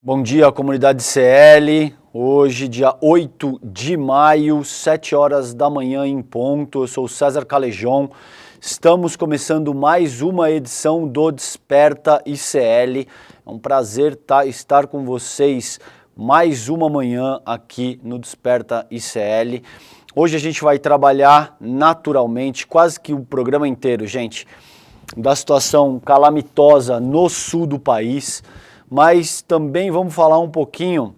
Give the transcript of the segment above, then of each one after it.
Bom dia, comunidade CL. Hoje, dia 8 de maio, 7 horas da manhã em ponto. Eu sou o César Calejon. Estamos começando mais uma edição do Desperta ICL. É um prazer estar com vocês mais uma manhã aqui no Desperta ICL. Hoje a gente vai trabalhar naturalmente, quase que o programa inteiro, gente, da situação calamitosa no sul do país, mas também vamos falar um pouquinho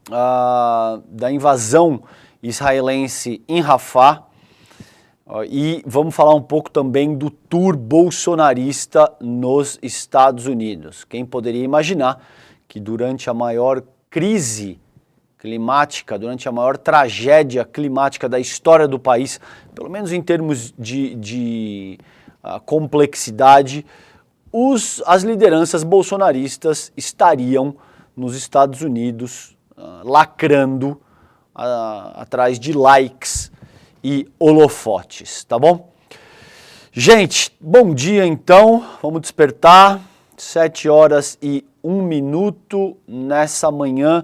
da invasão israelense em Rafah e vamos falar um pouco também do tour bolsonarista nos Estados Unidos. Quem poderia imaginar que durante a maior crise climática, durante a maior tragédia climática da história do país, pelo menos em termos de complexidade, as lideranças bolsonaristas estariam nos Estados Unidos lacrando atrás de likes e holofotes, tá bom? Gente, bom dia então, vamos despertar, 7 horas e 1 minuto nessa manhã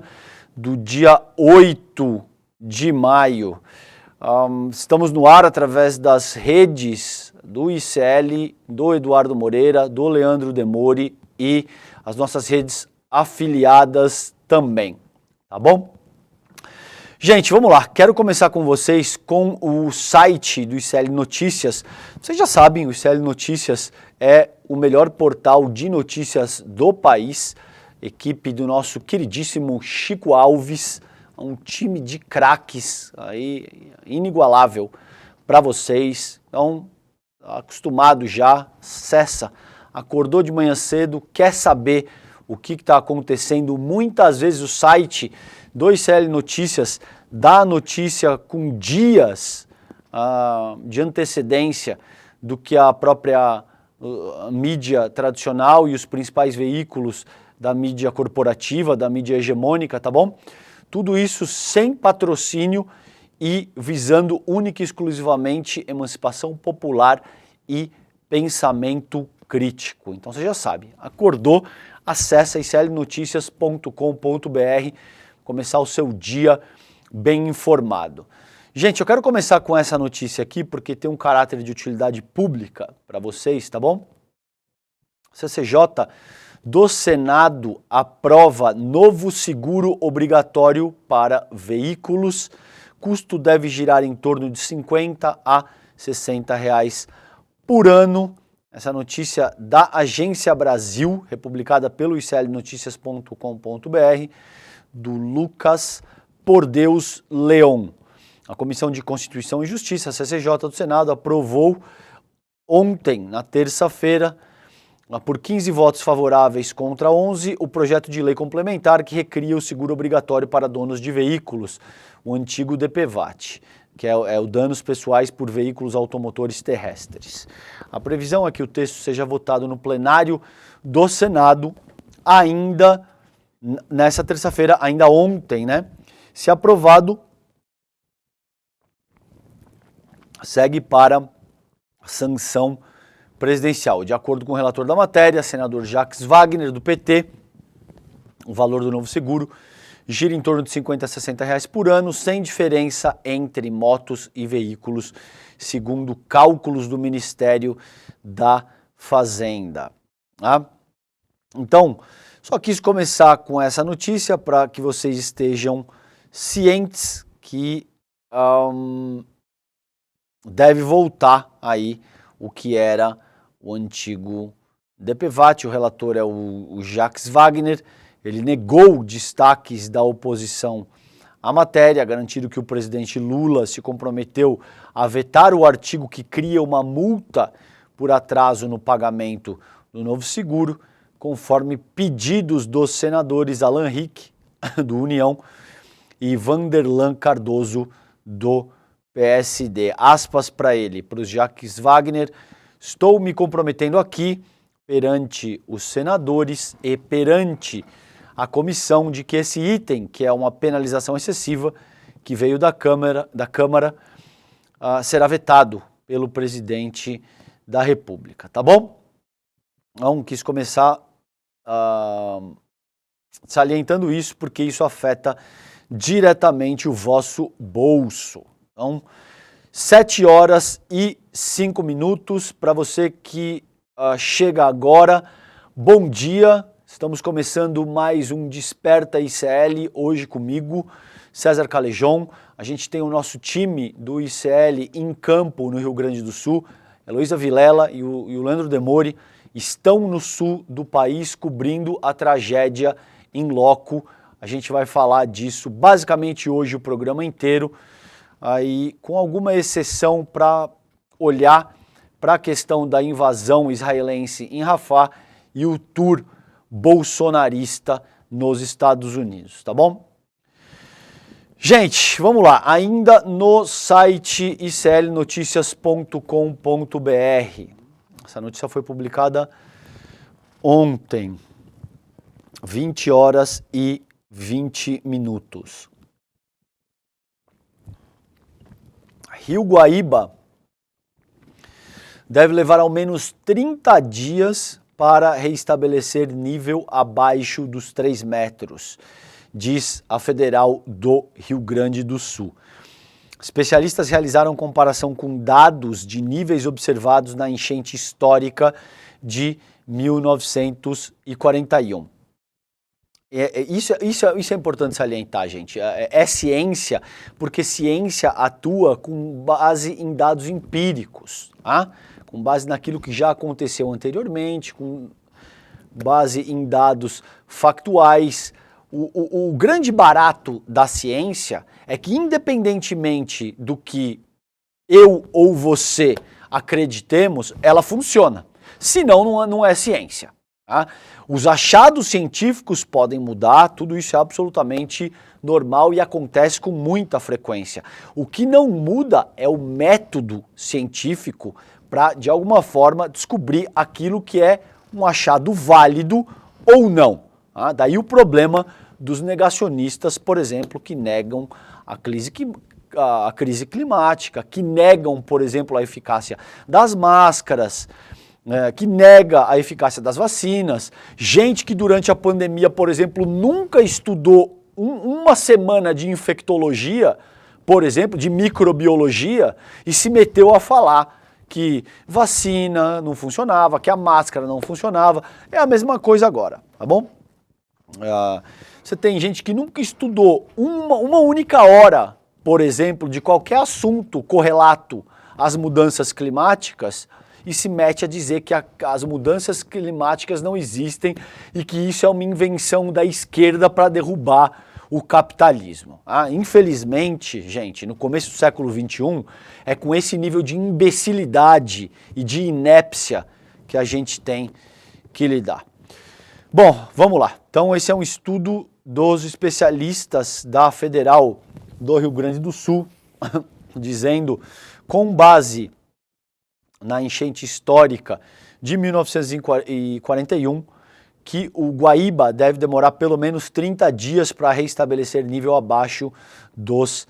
do dia 8 de maio. Estamos no ar através das redes do ICL, do Eduardo Moreira, do Leandro Demori e as nossas redes afiliadas também, tá bom? Gente, vamos lá, quero começar com vocês com o site do ICL Notícias. Vocês já sabem, o ICL Notícias é o melhor portal de notícias do país, equipe do nosso queridíssimo Chico Alves, um time de craques aí inigualável para vocês. Então, acostumado já, acessa, acordou de manhã cedo, quer saber o que está acontecendo. Muitas vezes o site do ICL Notícias dá notícia com dias de antecedência do que a própria mídia tradicional e os principais veículos da mídia corporativa, da mídia hegemônica, tá bom? Tudo isso sem patrocínio e visando única e exclusivamente emancipação popular e pensamento crítico. Então você já sabe, acordou, acessa iclnoticias.com.br, começar o seu dia bem informado. Gente, eu quero começar com essa notícia aqui porque tem um caráter de utilidade pública para vocês, tá bom? CCJ do Senado aprova novo seguro obrigatório para veículos. Custo deve girar em torno de R$50 a R$60 por ano. Essa notícia da Agência Brasil, republicada pelo iclnoticias.com.br, do Lucas Por Deus Leon. A Comissão de Constituição e Justiça, a CCJ do Senado, aprovou ontem, na terça-feira, por 15 votos favoráveis contra 11, o projeto de lei complementar que recria o seguro obrigatório para donos de veículos, o antigo DPVAT, que é o danos pessoais por veículos automotores terrestres. A previsão é que o texto seja votado no plenário do Senado ainda nessa terça-feira, ainda ontem, né? Se aprovado, segue para sanção presidencial. De acordo com o relator da matéria, senador Jacques Wagner, do PT, o valor do novo seguro gira em torno de R$50 a R$60 por ano, sem diferença entre motos e veículos, segundo cálculos do Ministério da Fazenda. Tá? Então, só quis começar com essa notícia para que vocês estejam cientes que deve voltar aí o que era o antigo DPVAT. O relator é o Jacques Wagner. Ele negou destaques da oposição à matéria, garantindo que o presidente Lula se comprometeu a vetar o artigo que cria uma multa por atraso no pagamento do novo seguro, conforme pedidos dos senadores Alan Rick, do União, e Vanderlan Cardoso, do PSD. Aspas para ele, para o Jacques Wagner: estou me comprometendo aqui perante os senadores e perante a comissão de que esse item, que é uma penalização excessiva, que veio da Câmara, será vetado pelo presidente da República, tá bom? Então, quis começar Salientando isso porque isso afeta diretamente o vosso bolso. Então, 7 horas e 5 minutos para você que chega agora. Bom dia, estamos começando mais um Desperta ICL, hoje comigo, César Calejon. A gente tem o nosso time do ICL em campo no Rio Grande do Sul. Heloísa Vilela e o Leandro Demori estão no sul do país cobrindo a tragédia em loco. A gente vai falar disso basicamente hoje o programa inteiro, aí com alguma exceção para olhar para a questão da invasão israelense em Rafah e o tour bolsonarista nos Estados Unidos, tá bom? Gente, vamos lá, ainda no site iclnoticias.com.br. Essa notícia foi publicada ontem, 20 horas e 20 minutos. Rio Guaíba deve levar ao menos 30 dias para reestabelecer nível abaixo dos 3 metros, diz a Federal do Rio Grande do Sul. Especialistas realizaram comparação com dados de níveis observados na enchente histórica de 1941. Isso é importante salientar, gente. É ciência, porque ciência atua com base em dados empíricos, tá? Com base naquilo que já aconteceu anteriormente, com base em dados factuais. O grande barato da ciência é que, independentemente do que eu ou você acreditemos, ela funciona. Senão, não é ciência. Tá? Os achados científicos podem mudar, tudo isso é absolutamente normal e acontece com muita frequência. O que não muda é o método científico para, de alguma forma, descobrir aquilo que é um achado válido ou não. Tá? Daí o problema dos negacionistas, por exemplo, que negam a crise climática, que negam, por exemplo, a eficácia das máscaras, que nega a eficácia das vacinas, gente que durante a pandemia, por exemplo, nunca estudou uma semana de infectologia, por exemplo, de microbiologia, e se meteu a falar que vacina não funcionava, que a máscara não funcionava. É a mesma coisa agora, tá bom? Você tem gente que nunca estudou uma única hora, por exemplo, de qualquer assunto correlato às mudanças climáticas, e se mete a dizer que as mudanças climáticas não existem e que isso é uma invenção da esquerda para derrubar o capitalismo. Infelizmente, gente, no começo do século XXI, é com esse nível de imbecilidade e de inépcia que a gente tem que lidar. Bom, vamos lá. Então esse é um estudo dos especialistas da Federal do Rio Grande do Sul, dizendo, com base na enchente histórica de 1941, que o Guaíba deve demorar pelo menos 30 dias para reestabelecer nível abaixo dos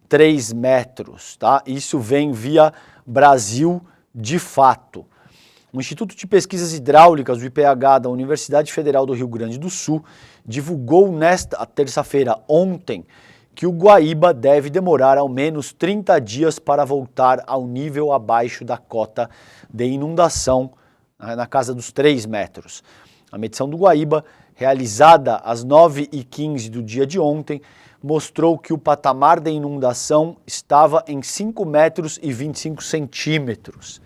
3 metros. Tá? Isso vem via Brasil de Fato. O Instituto de Pesquisas Hidráulicas do IPH da Universidade Federal do Rio Grande do Sul divulgou nesta terça-feira, ontem, que o Guaíba deve demorar ao menos 30 dias para voltar ao nível abaixo da cota de inundação, na casa dos 3 metros. A medição do Guaíba, realizada às 9h15 do dia de ontem, mostrou que o patamar de inundação estava em 5 metros e 25 centímetros.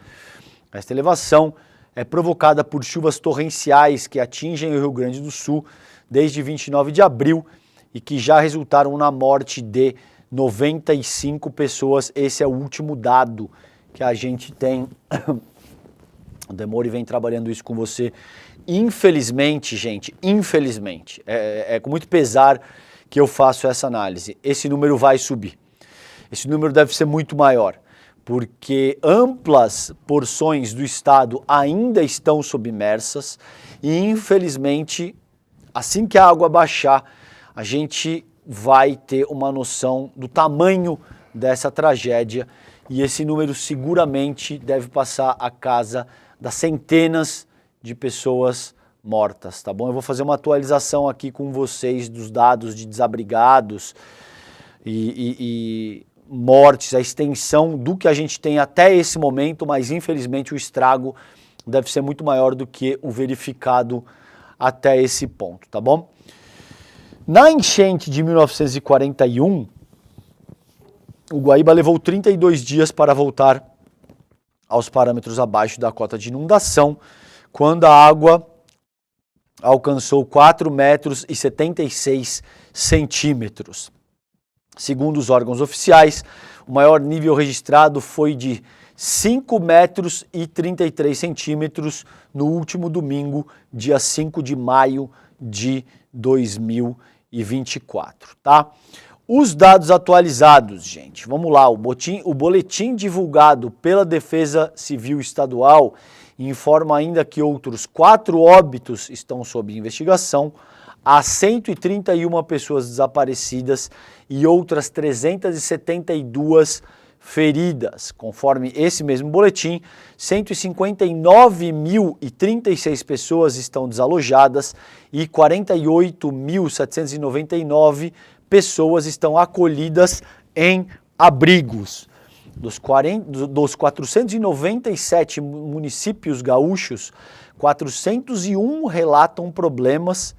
Esta elevação é provocada por chuvas torrenciais que atingem o Rio Grande do Sul desde 29 de abril e que já resultaram na morte de 95 pessoas. Esse é o último dado que a gente tem. O Demori vem trabalhando isso com você. Infelizmente, gente, infelizmente, é com muito pesar que eu faço essa análise. Esse número vai subir. Esse número deve ser muito maior, porque amplas porções do estado ainda estão submersas e, infelizmente, assim que a água baixar, a gente vai ter uma noção do tamanho dessa tragédia e esse número seguramente deve passar a casa das centenas de pessoas mortas, tá bom? Eu vou fazer uma atualização aqui com vocês dos dados de desabrigados e mortes, a extensão do que a gente tem até esse momento, mas infelizmente o estrago deve ser muito maior do que o verificado até esse ponto, tá bom? Na enchente de 1941, o Guaíba levou 32 dias para voltar aos parâmetros abaixo da cota de inundação, quando a água alcançou 4 metros e 76 centímetros. Segundo os órgãos oficiais, o maior nível registrado foi de 5 metros e 33 centímetros no último domingo, dia 5 de maio de 2024, tá? Os dados atualizados, gente, vamos lá, o boletim divulgado pela Defesa Civil Estadual informa ainda que outros 4 óbitos estão sob investigação, há 131 pessoas desaparecidas e outras 372 feridas. Conforme esse mesmo boletim, 159.036 pessoas estão desalojadas e 48.799 pessoas estão acolhidas em abrigos. Dos 497 municípios gaúchos, 401 relatam problemas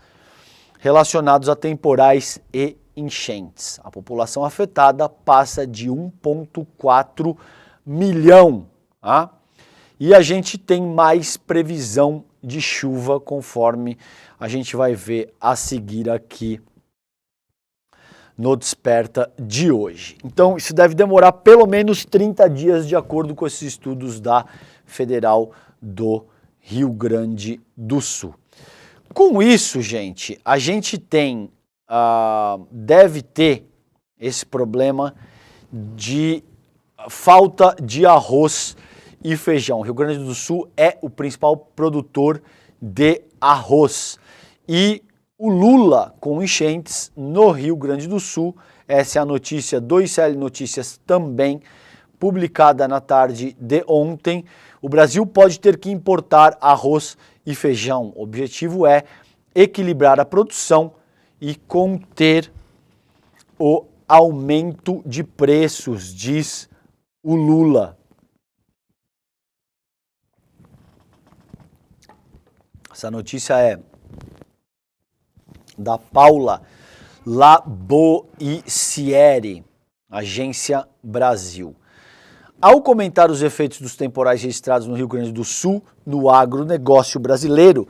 relacionados a temporais e enchentes. A população afetada passa de 1,4 milhão. Tá? E a gente tem mais previsão de chuva, conforme a gente vai ver a seguir aqui no Desperta de hoje. Então, isso deve demorar pelo menos 30 dias, de acordo com esses estudos da Federal do Rio Grande do Sul. Com isso, gente, a gente tem, deve ter esse problema de falta de arroz e feijão. O Rio Grande do Sul é o principal produtor de arroz. E o Lula com enchentes no Rio Grande do Sul, essa é a notícia do ICL Notícias também, publicada na tarde de ontem. O Brasil pode ter que importar arroz e feijão. O objetivo é equilibrar a produção e conter o aumento de preços, diz o Lula. Essa notícia é da Paula Laboicieri, Agência Brasil. Ao comentar os efeitos dos temporais registrados no Rio Grande do Sul no agronegócio brasileiro,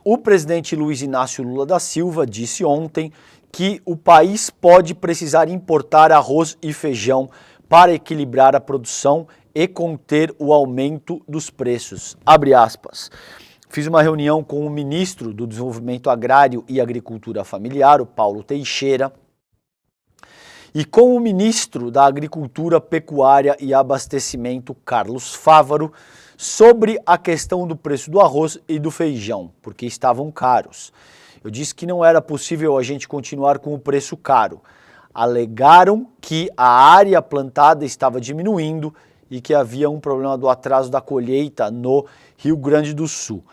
o presidente Luiz Inácio Lula da Silva disse ontem que o país pode precisar importar arroz e feijão para equilibrar a produção e conter o aumento dos preços. Abre aspas. Fiz uma reunião com o ministro do Desenvolvimento Agrário e Agricultura Familiar, o Paulo Teixeira, e com o ministro da Agricultura, Pecuária e Abastecimento, Carlos Fávaro, sobre a questão do preço do arroz e do feijão, porque estavam caros. Eu disse que não era possível a gente continuar com o preço caro. Alegaram que a área plantada estava diminuindo e que havia um problema do atraso da colheita no Rio Grande do Sul.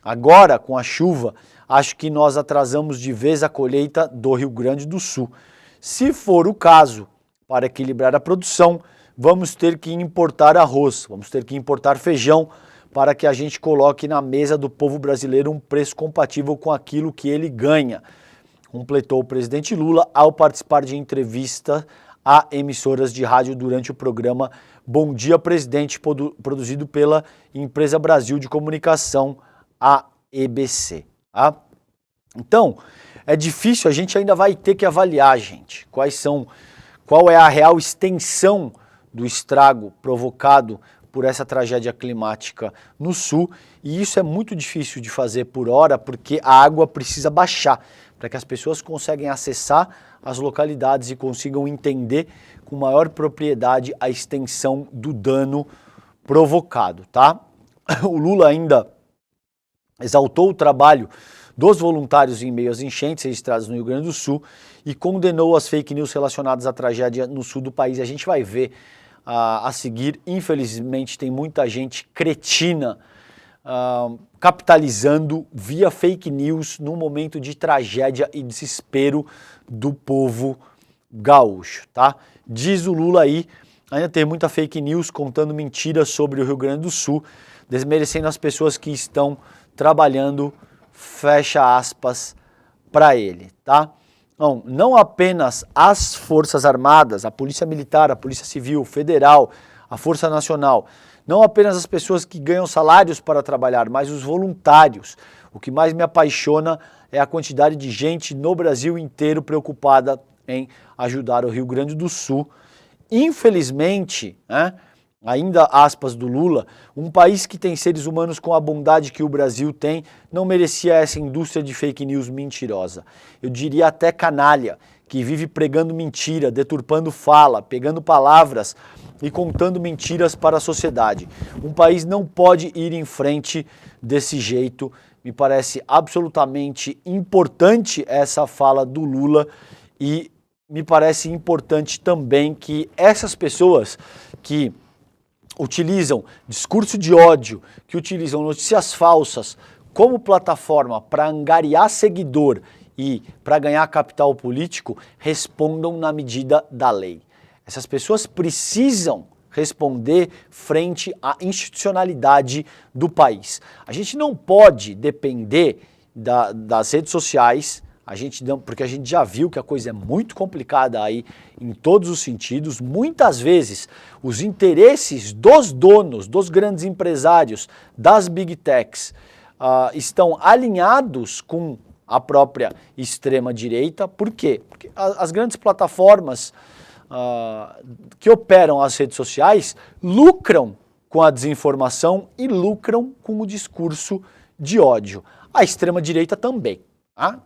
Agora, com a chuva, acho que nós atrasamos de vez a colheita do Rio Grande do Sul. Se for o caso, para equilibrar a produção, vamos ter que importar arroz, vamos ter que importar feijão para que a gente coloque na mesa do povo brasileiro um preço compatível com aquilo que ele ganha, completou o presidente Lula ao participar de entrevista a emissoras de rádio durante o programa Bom Dia Presidente, produzido pela Empresa Brasil de Comunicação, a EBC. Tá? Então, é difícil, a gente ainda vai ter que avaliar, gente, qual é a real extensão do estrago provocado por essa tragédia climática no sul, e isso é muito difícil de fazer por hora, porque a água precisa baixar, para que as pessoas consigam acessar as localidades e consigam entender com maior propriedade a extensão do dano provocado, tá? O Lula ainda exaltou o trabalho dos voluntários em meio às enchentes registradas no Rio Grande do Sul e condenou as fake news relacionadas à tragédia no sul do país. A gente vai ver a seguir, infelizmente tem muita gente cretina capitalizando via fake news num momento de tragédia e desespero do povo gaúcho, tá? Diz o Lula aí, ainda tem muita fake news contando mentiras sobre o Rio Grande do Sul, desmerecendo as pessoas que estão trabalhando, fecha aspas, para ele, tá? Não apenas as Forças Armadas, a Polícia Militar, a Polícia Civil, Federal, a Força Nacional, não apenas as pessoas que ganham salários para trabalhar, mas os voluntários. O que mais me apaixona é a quantidade de gente no Brasil inteiro preocupada em ajudar o Rio Grande do Sul. Infelizmente, né, ainda aspas do Lula, um país que tem seres humanos com a bondade que o Brasil tem, não merecia essa indústria de fake news mentirosa. Eu diria até canalha, que vive pregando mentira, deturpando fala, pegando palavras e contando mentiras para a sociedade. Um país não pode ir em frente desse jeito. Me parece absolutamente importante essa fala do Lula e me parece importante também que essas pessoas que utilizam discurso de ódio, que utilizam notícias falsas como plataforma para angariar seguidor e para ganhar capital político, respondam na medida da lei. Essas pessoas precisam responder frente à institucionalidade do país. A gente não pode depender das redes sociais, porque a gente já viu que a coisa é muito complicada aí em todos os sentidos. Muitas vezes os interesses dos donos, dos grandes empresários, das big techs, estão alinhados com a própria extrema-direita. Por quê? Porque as grandes plataformas que operam as redes sociais lucram com a desinformação e lucram com o discurso de ódio. A extrema-direita também.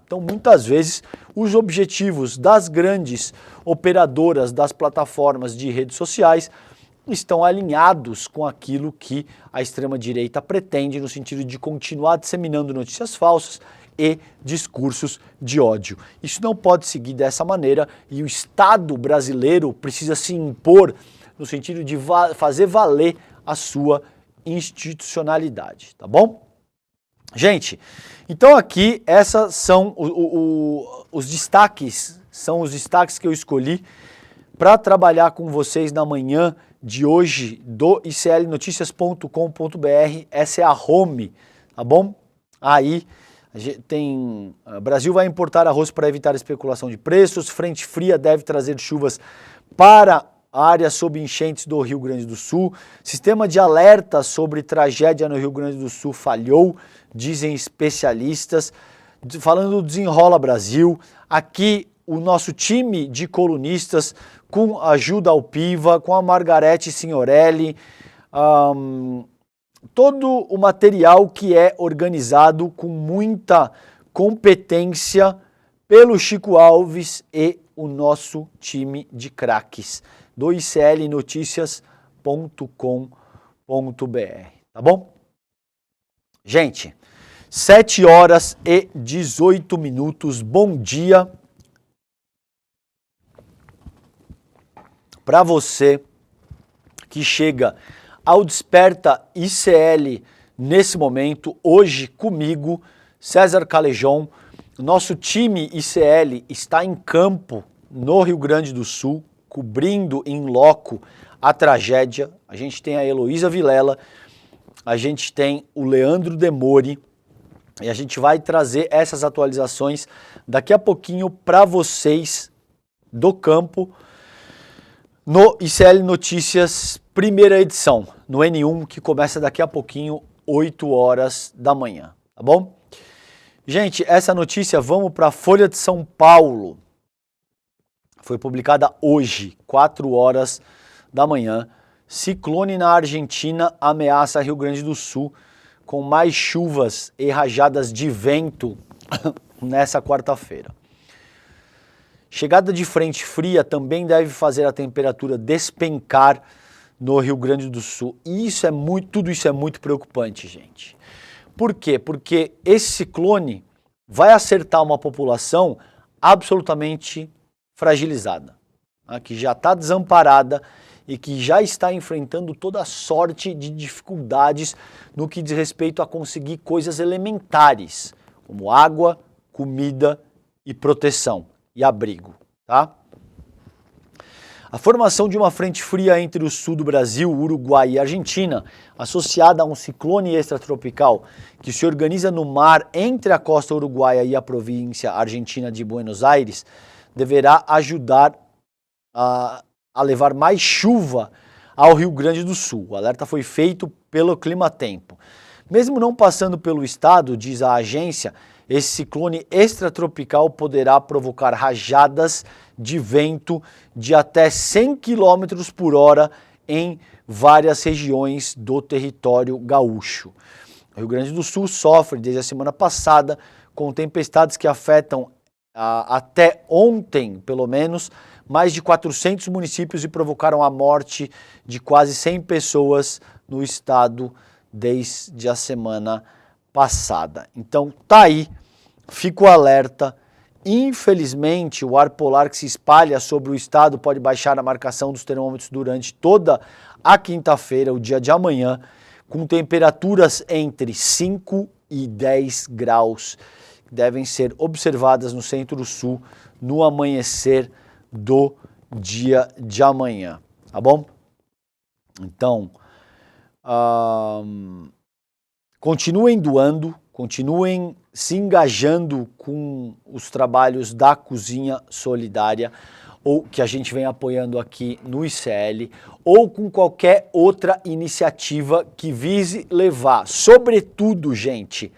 Então, muitas vezes, os objetivos das grandes operadoras das plataformas de redes sociais estão alinhados com aquilo que a extrema-direita pretende, no sentido de continuar disseminando notícias falsas e discursos de ódio. Isso não pode seguir dessa maneira e o Estado brasileiro precisa se impor no sentido de fazer valer a sua institucionalidade, tá bom? Gente, então aqui essas são os destaques, que eu escolhi para trabalhar com vocês na manhã de hoje do iclnoticias.com.br. Essa é a home, tá bom? Aí tem Brasil vai importar arroz para evitar especulação de preços, frente fria deve trazer chuvas para a área sob enchentes do Rio Grande do Sul, sistema de alerta sobre tragédia no Rio Grande do Sul falhou, dizem especialistas. Falando do Desenrola Brasil, aqui o nosso time de colunistas com a ajuda ao Piva, com a Margarete Signorelli, todo o material que é organizado com muita competência pelo Chico Alves e o nosso time de craques do iclnoticias.com.br, tá bom? Gente, 7h18, bom dia para você que chega ao Desperta ICL nesse momento, hoje comigo, César Calejon. Nosso time ICL está em campo no Rio Grande do Sul, cobrindo em loco a tragédia. A gente tem a Heloísa Vilela, a gente tem o Leandro Demori e a gente vai trazer essas atualizações daqui a pouquinho para vocês do campo no ICL Notícias, primeira edição, no N1, que começa daqui a pouquinho, 8 horas da manhã, tá bom? Gente, essa notícia, vamos para a Folha de São Paulo. Foi publicada hoje, 4 horas da manhã. Ciclone na Argentina ameaça Rio Grande do Sul com mais chuvas e rajadas de vento nessa quarta-feira. Chegada de frente fria também deve fazer a temperatura despencar no Rio Grande do Sul. E tudo isso é muito preocupante, gente. Por quê? Porque esse ciclone vai acertar uma população absolutamente fragilizada, que já está desamparada e que já está enfrentando toda sorte de dificuldades no que diz respeito a conseguir coisas elementares, como água, comida e proteção e abrigo, tá? A formação de uma frente fria entre o sul do Brasil, Uruguai e Argentina, associada a um ciclone extratropical que se organiza no mar entre a costa uruguaia e a província argentina de Buenos Aires, deverá ajudar a levar mais chuva ao Rio Grande do Sul. O alerta foi feito pelo Climatempo. Mesmo não passando pelo estado, diz a agência, esse ciclone extratropical poderá provocar rajadas de vento de até 100 km por hora em várias regiões do território gaúcho. O Rio Grande do Sul sofre desde a semana passada com tempestades que afetam até ontem, pelo menos, mais de 400 municípios e provocaram a morte de quase 100 pessoas no estado desde a semana passada. Então tá aí, fica o alerta. Infelizmente, o ar polar que se espalha sobre o estado pode baixar a marcação dos termômetros durante toda a quinta-feira, o dia de amanhã, com temperaturas entre 5 e 10 graus, que devem ser observadas no centro-sul no amanhecer do dia de amanhã, tá bom? Então, continuem doando, continuem se engajando com os trabalhos da Cozinha Solidária, ou que a gente vem apoiando aqui no ICL, ou com qualquer outra iniciativa que vise levar, sobretudo, gente,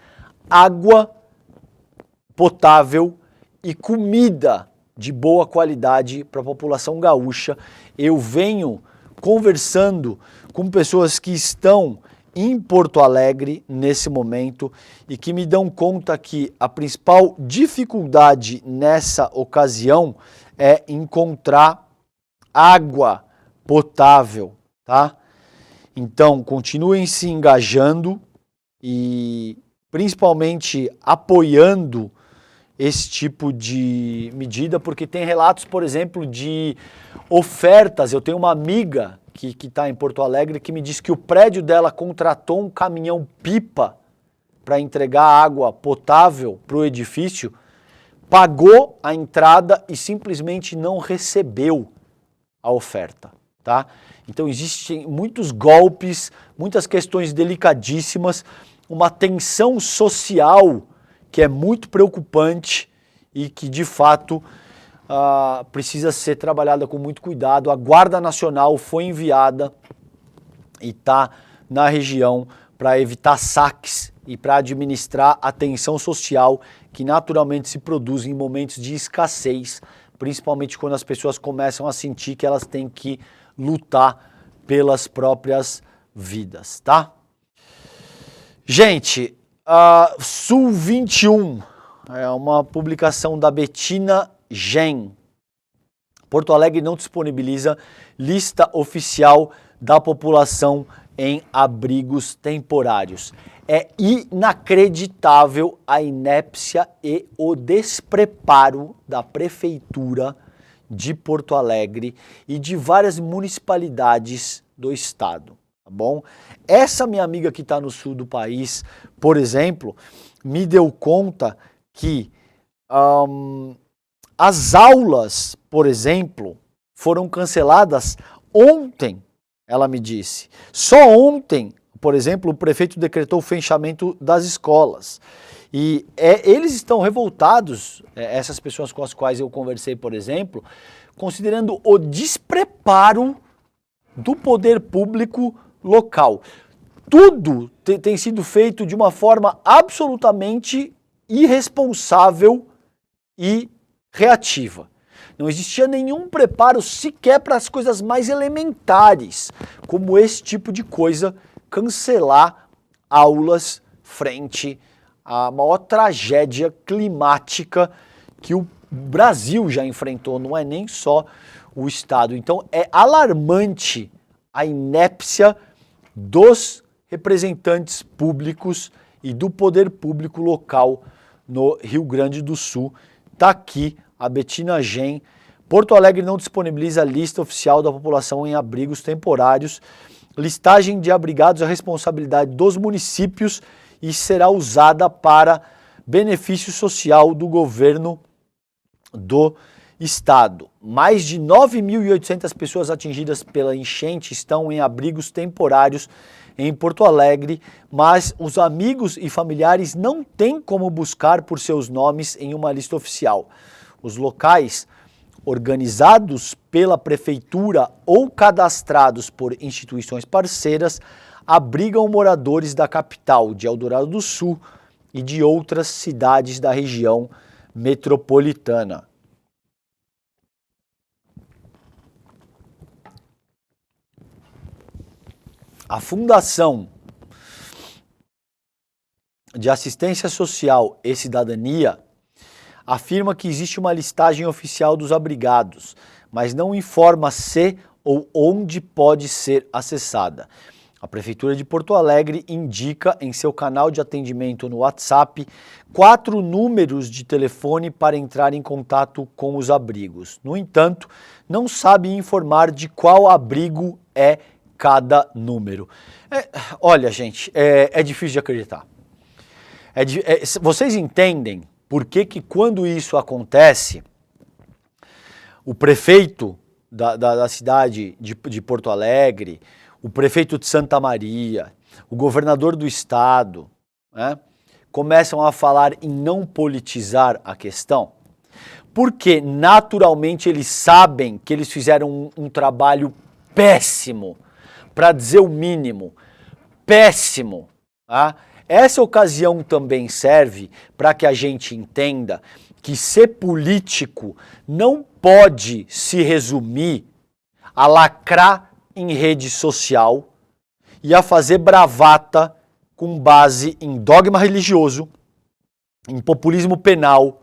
água potável e comida de boa qualidade para a população gaúcha. Eu venho conversando com pessoas que estão em Porto Alegre nesse momento e que me dão conta que a principal dificuldade nessa ocasião é encontrar água potável, tá? Então, continuem se engajando e principalmente apoiando esse tipo de medida, porque tem relatos, por exemplo, de ofertas. Eu tenho uma amiga que está em Porto Alegre que me disse que o prédio dela contratou um caminhão-pipa para entregar água potável para o edifício, pagou a entrada e simplesmente não recebeu a oferta, tá? Então existem muitos golpes, muitas questões delicadíssimas, uma tensão social que é muito preocupante e que de fato precisa ser trabalhada com muito cuidado. A Guarda Nacional foi enviada e está na região para evitar saques e para administrar a tensão social que naturalmente se produz em momentos de escassez, principalmente quando as pessoas começam a sentir que elas têm que lutar pelas próprias vidas, tá? Gente, Sul 21 é uma publicação da Bettina Gen. Porto Alegre não disponibiliza lista oficial da população em abrigos temporários. É inacreditável a inépcia e o despreparo da Prefeitura de Porto Alegre e de várias municipalidades do estado, tá bom? Essa minha amiga que está no sul do país, por exemplo, me deu conta que as aulas, por exemplo, foram canceladas ontem, ela me disse. Só ontem, por exemplo, o prefeito decretou o fechamento das escolas. E eles estão revoltados, essas pessoas com as quais eu conversei, por exemplo, considerando o despreparo do poder público local. Tudo tem sido feito de uma forma absolutamente irresponsável e reativa. Não existia nenhum preparo sequer para as coisas mais elementares, como esse tipo de coisa, cancelar aulas frente à maior tragédia climática que o Brasil já enfrentou, não é nem só o estado. Então é alarmante a inépcia dos representantes públicos e do poder público local no Rio Grande do Sul. Está aqui a Bettina Gen Porto Alegre não disponibiliza a lista oficial da população em abrigos temporários. Listagem de abrigados é responsabilidade dos municípios e será usada para benefício social do governo do estado. Mais de 9.800 pessoas atingidas pela enchente estão em abrigos temporários em Porto Alegre, mas os amigos e familiares não têm como buscar por seus nomes em uma lista oficial. Os locais organizados pela prefeitura ou cadastrados por instituições parceiras abrigam moradores da capital, de Eldorado do Sul e de outras cidades da região metropolitana. A Fundação de Assistência Social e Cidadania afirma que existe uma listagem oficial dos abrigados, mas não informa se ou onde pode ser acessada. A Prefeitura de Porto Alegre indica em seu canal de atendimento no WhatsApp 4 números de telefone para entrar em contato com os abrigos. No entanto, não sabe informar de qual abrigo é cada número. Olha, gente, é difícil de acreditar. Vocês entendem por que quando isso acontece, o prefeito da cidade de Porto Alegre, o prefeito de Santa Maria, o governador do estado, né, começam a falar em não politizar a questão? Porque naturalmente eles sabem que eles fizeram um trabalho péssimo, para dizer o mínimo, péssimo. Tá? Essa ocasião também serve para que a gente entenda que ser político não pode se resumir a lacrar em rede social e a fazer bravata com base em dogma religioso, em populismo penal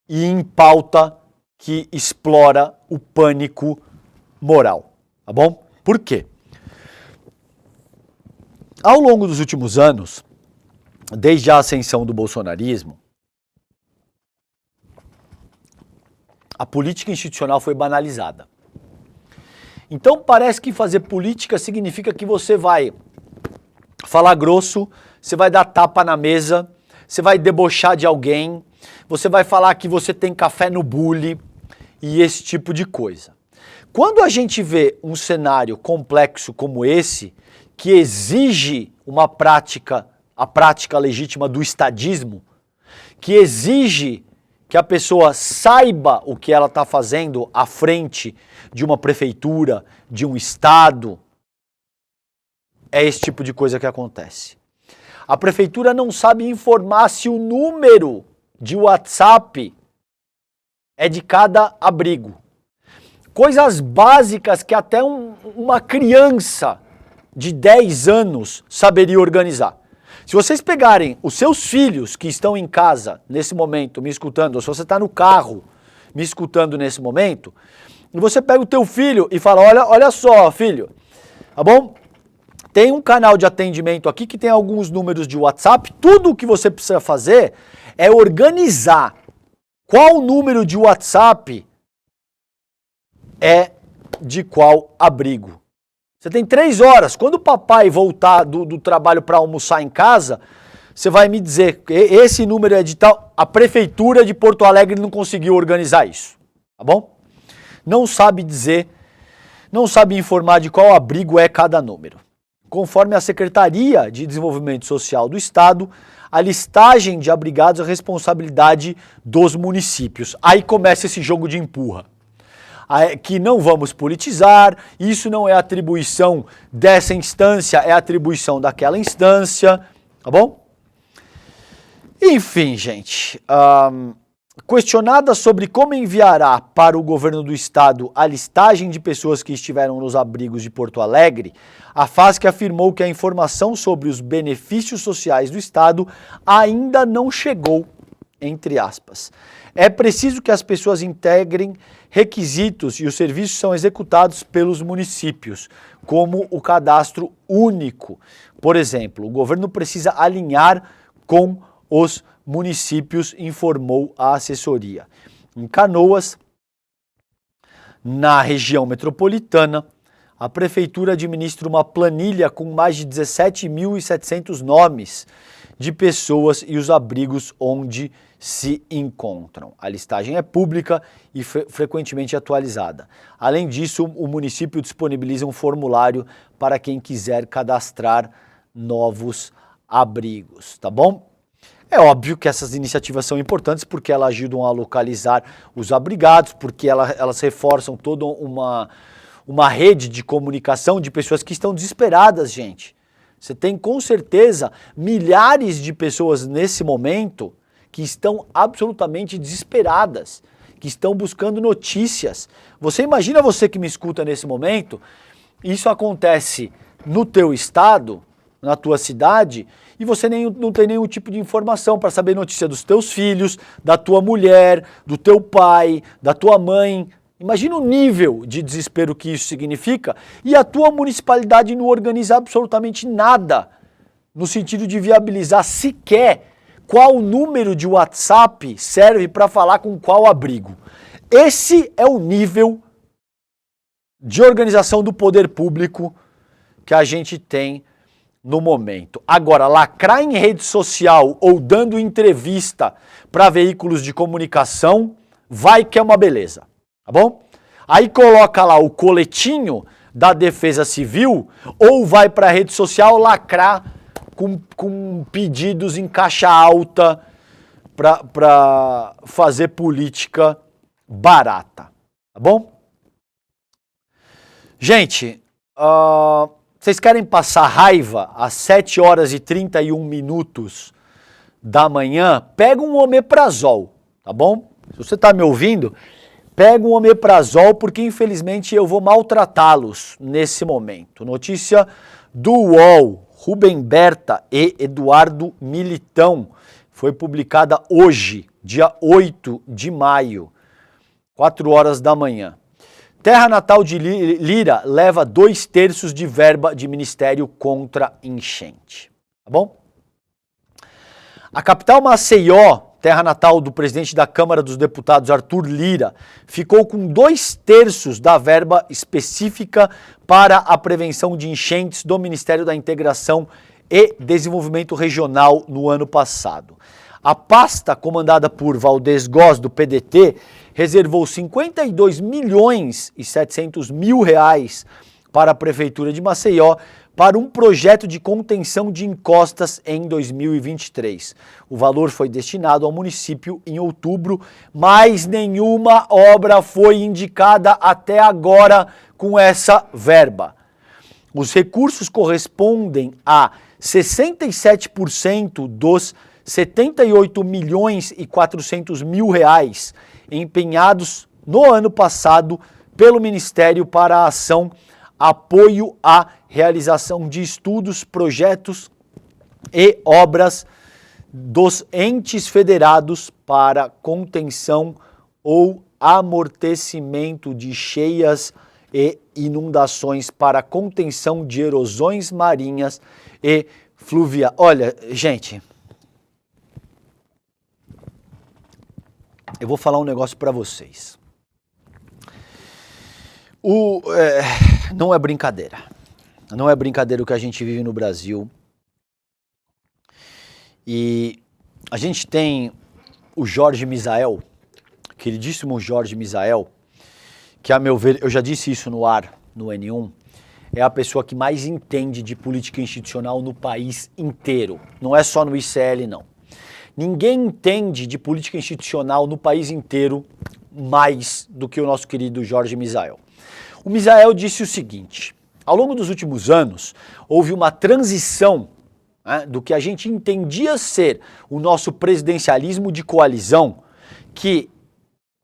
e em pauta que explora o pânico moral. Tá bom? Por quê? Ao longo dos últimos anos, desde a ascensão do bolsonarismo, a política institucional foi banalizada. Então parece que fazer política significa que você vai falar grosso, você vai dar tapa na mesa, você vai debochar de alguém, você vai falar que você tem café no bule e esse tipo de coisa. Quando a gente vê um cenário complexo como esse, que exige a prática legítima do estadismo, que exige que a pessoa saiba o que ela está fazendo à frente de uma prefeitura, de um estado, é esse tipo de coisa que acontece. A prefeitura não sabe informar se o número de WhatsApp é de cada abrigo. Coisas básicas que até uma criança de 10 anos saberia organizar. Se vocês pegarem os seus filhos que estão em casa nesse momento me escutando, ou se você está no carro me escutando nesse momento, e você pega o teu filho e fala, olha só, filho, tá bom? Tem um canal de atendimento aqui que tem alguns números de WhatsApp, tudo o que você precisa fazer é organizar qual número de WhatsApp é de qual abrigo. Você tem 3 horas. Quando o papai voltar do trabalho para almoçar em casa, você vai me dizer que esse número é de tal. A prefeitura de Porto Alegre não conseguiu organizar isso, tá bom? Não sabe dizer, não sabe informar de qual abrigo é cada número. Conforme a Secretaria de Desenvolvimento Social do Estado, a listagem de abrigados é responsabilidade dos municípios. Aí começa esse jogo de empurra. Que não vamos politizar, isso não é atribuição dessa instância, é atribuição daquela instância, tá bom? Enfim, gente, questionada sobre como enviará para o governo do estado a listagem de pessoas que estiveram nos abrigos de Porto Alegre, a FASC afirmou que a informação sobre os benefícios sociais do estado ainda não chegou, entre aspas. É preciso que as pessoas integrem requisitos e os serviços são executados pelos municípios, como o cadastro único. Por exemplo, o governo precisa alinhar com os municípios, informou a assessoria. Em Canoas, Na região metropolitana, a Prefeitura administra uma planilha com mais de 17.700 nomes de pessoas e os abrigos onde se encontram. A listagem é pública e frequentemente atualizada. Além disso, o município disponibiliza um formulário para quem quiser cadastrar novos abrigos, tá bom? É óbvio que essas iniciativas são importantes porque elas ajudam a localizar os abrigados, porque elas reforçam toda uma rede de comunicação de pessoas que estão desesperadas, gente. Você tem com certeza milhares de pessoas nesse momento que estão absolutamente desesperadas, que estão buscando notícias. Você imagina, você que me escuta nesse momento, isso acontece no teu estado, na tua cidade, e você não tem nenhum tipo de informação para saber notícia dos teus filhos, da tua mulher, do teu pai, da tua mãe. Imagina o nível de desespero que isso significa e a tua municipalidade não organiza absolutamente nada no sentido de viabilizar sequer qual número de WhatsApp serve para falar com qual abrigo. Esse é o nível de organização do poder público que a gente tem no momento. Agora, lacrar em rede social ou dando entrevista para veículos de comunicação, vai que é uma beleza, tá bom? Aí coloca lá o coletinho da Defesa Civil ou vai para a rede social lacrar com pedidos em caixa alta para fazer política barata, tá bom? Gente, vocês querem passar raiva às 7 horas e 31 minutos da manhã? Pega um omeprazol, tá bom? Se você está me ouvindo, pega um omeprazol porque infelizmente eu vou maltratá-los nesse momento. Notícia do UOL, Rubem Berta e Eduardo Militão, foi publicada hoje, dia 8 de maio, 4 horas da manhã. Terra natal de Lira leva 2/3 de verba de ministério contra enchente. Tá bom? A capital Maceió, terra natal do presidente da Câmara dos Deputados, Arthur Lira, ficou com 2/3 da verba específica para a prevenção de enchentes do Ministério da Integração e Desenvolvimento Regional no ano passado. A pasta, comandada por Valdez Góes, do PDT, reservou 52.700.000 reais para a Prefeitura de Maceió para um projeto de contenção de encostas em 2023. O valor foi destinado ao município em outubro, mas nenhuma obra foi indicada até agora com essa verba. Os recursos correspondem a 67% dos 78.400.000 reais empenhados no ano passado pelo Ministério para a ação apoio à realização de estudos, projetos e obras dos entes federados para contenção ou amortecimento de cheias e inundações, para contenção de erosões marinhas e fluviais. Olha, gente, eu vou falar um negócio para vocês. Não é brincadeira. Não é brincadeira o que a gente vive no Brasil. E a gente tem o Jorge Misael, queridíssimo Jorge Misael, que, a meu ver, eu já disse isso no ar, no N1, é a pessoa que mais entende de política institucional no país inteiro. Não é só no ICL, não. Ninguém entende de política institucional no país inteiro mais do que o nosso querido Jorge Misael. O Misael disse o seguinte: ao longo dos últimos anos, houve uma transição do que a gente entendia ser o nosso presidencialismo de coalizão, que,